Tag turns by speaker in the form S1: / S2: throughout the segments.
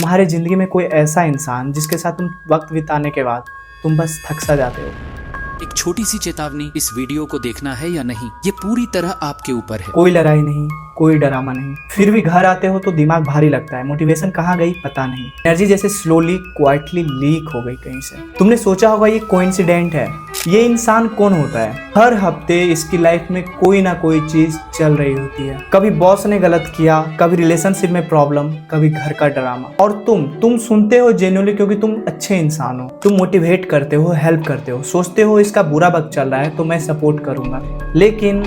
S1: तुम्हारी जिंदगी में कोई ऐसा इंसान जिसके साथ तुम वक्त बिताने के बाद तुम बस थक सा जाते हो।
S2: एक छोटी सी चेतावनी, इस वीडियो को देखना है या नहीं ये पूरी तरह आपके ऊपर है।
S1: कोई लड़ाई नहीं, कोई ड्रामा नहीं, फिर भी घर आते हो तो दिमाग भारी लगता है। मोटिवेशन कहाँ गई पता नहीं, एनर्जी जैसे स्लोली क्वाइटली लीक हो गई कहीं से। तुमने सोचा होगा ये कोइंसिडेंट है, ये इंसान कौन होता है। हर हफ्ते इसकी लाइफ में कोई ना कोई चीज चल रही होती है। कभी बॉस ने गलत किया, कभी रिलेशनशिप में प्रॉब्लम, कभी घर का ड्रामा। और तुम सुनते हो जेन्युइनली क्योंकि तुम अच्छे इंसान हो। तुम मोटिवेट करते हो, हेल्प करते हो, सोचते हो इसका बुरा वक्त चल रहा है तो मैं सपोर्ट करूंगा। लेकिन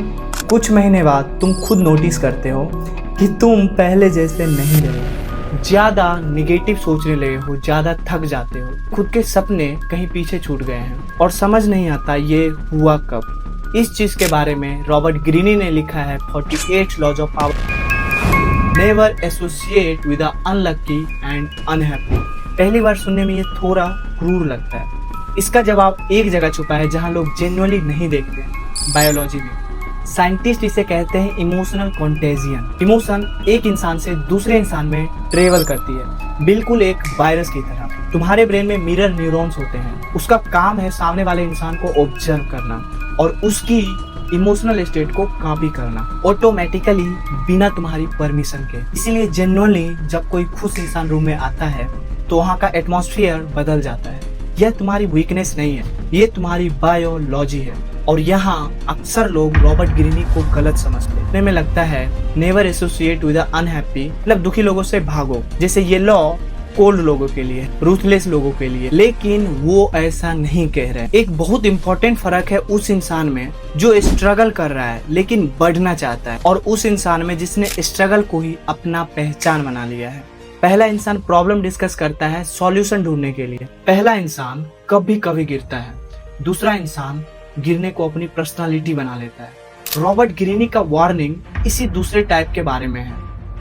S1: कुछ महीने बाद तुम खुद नोटिस करते हो कि तुम पहले जैसे नहीं रहे, ज्यादा निगेटिव सोचने लगे हो, ज्यादा थक जाते हो, खुद के सपने कहीं पीछे छूट गए हैं और समझ नहीं आता ये हुआ कब। इस चीज के बारे में रॉबर्ट ग्रीनी ने लिखा है 48 laws of power. Never associate with the unlucky and unhappy. पहली बार सुनने में ये थोड़ा क्रूर लगता है। इसका जवाब एक जगह छुपा है जहां लोग जेन्युइनली नहीं देखते, बायोलॉजी में। साइंटिस्ट इसे कहते हैं इमोशनल कॉन्टेजियन। इमोशन एक इंसान से दूसरे इंसान में ट्रेवल करती है, बिल्कुल एक वायरस की तरह। तुम्हारे ब्रेन में मिरर न्यूरॉन्स होते हैं, उसका काम है सामने वाले इंसान को ऑब्जर्व करना और उसकी इमोशनल स्टेट को कॉपी करना ऑटोमेटिकली, बिना तुम्हारी परमिशन के। इसीलिए जेन्युइनली जब कोई खुश इंसान रूम में आता है तो वहाँ का एटमॉस्फेयर बदल जाता है। यह तुम्हारी वीकनेस नहीं है, ये तुम्हारी बायोलॉजी है। और यहाँ अक्सर लोग रॉबर्ट ग्रीनी को गलत समझते हैं। में लगता है नेवर एसोसिएट विद अनहैप्पी, मतलब दुखी लोगों से भागो। जैसे ये लॉ कोल्ड लोगों के लिए, रूथलेस लोगों के लिए। लेकिन वो ऐसा नहीं कह रहे। एक बहुत इंपॉर्टेंट फर्क है उस इंसान में जो स्ट्रगल कर रहा है लेकिन बढ़ना चाहता है, और उस इंसान में जिसने स्ट्रगल को ही अपना पहचान बना लिया है। पहला इंसान प्रॉब्लम डिस्कस करता है सॉल्यूशन ढूंढने के लिए। पहला इंसान कभी कभी गिरता है, दूसरा इंसान गिरने को अपनी पर्सनालिटी बना लेता है। रॉबर्ट ग्रीनी का वार्निंग इसी दूसरे टाइप के बारे में है।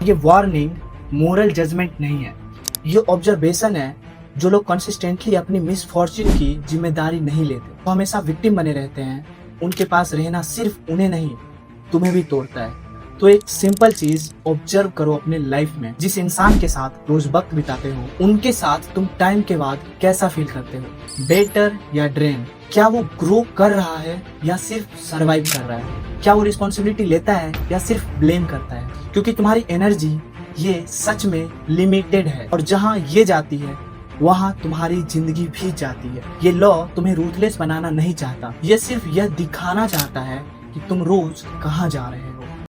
S1: ये वार्निंग मोरल जजमेंट नहीं है, ये ऑब्जर्वेशन है। जो लोग कंसिस्टेंटली अपनी मिसफॉर्च्यून की जिम्मेदारी नहीं लेते, वो हमेशा विक्टिम बने रहते हैं, उनके पास रहना सिर्फ उन्हें नहीं तुम्हें भी तोड़ता है। तो एक सिंपल चीज ऑब्जर्व करो अपने लाइफ में। जिस इंसान के साथ रोज वक्त बिताते हो, उनके साथ तुम टाइम के बाद कैसा फील करते हो? बेटर या ड्रेन? क्या वो ग्रो कर रहा है या सिर्फ सरवाइव कर रहा है? क्या वो रिस्पॉन्सिबिलिटी लेता है या सिर्फ ब्लेम करता है? क्योंकि तुम्हारी एनर्जी ये सच में लिमिटेड है, और जहाँ ये जाती है वहाँ तुम्हारी जिंदगी भी जाती है। ये लॉ तुम्हें रूथलेस बनाना नहीं चाहता, ये सिर्फ यह दिखाना चाहता है कि तुम रोज कहाँ जा रहे हो।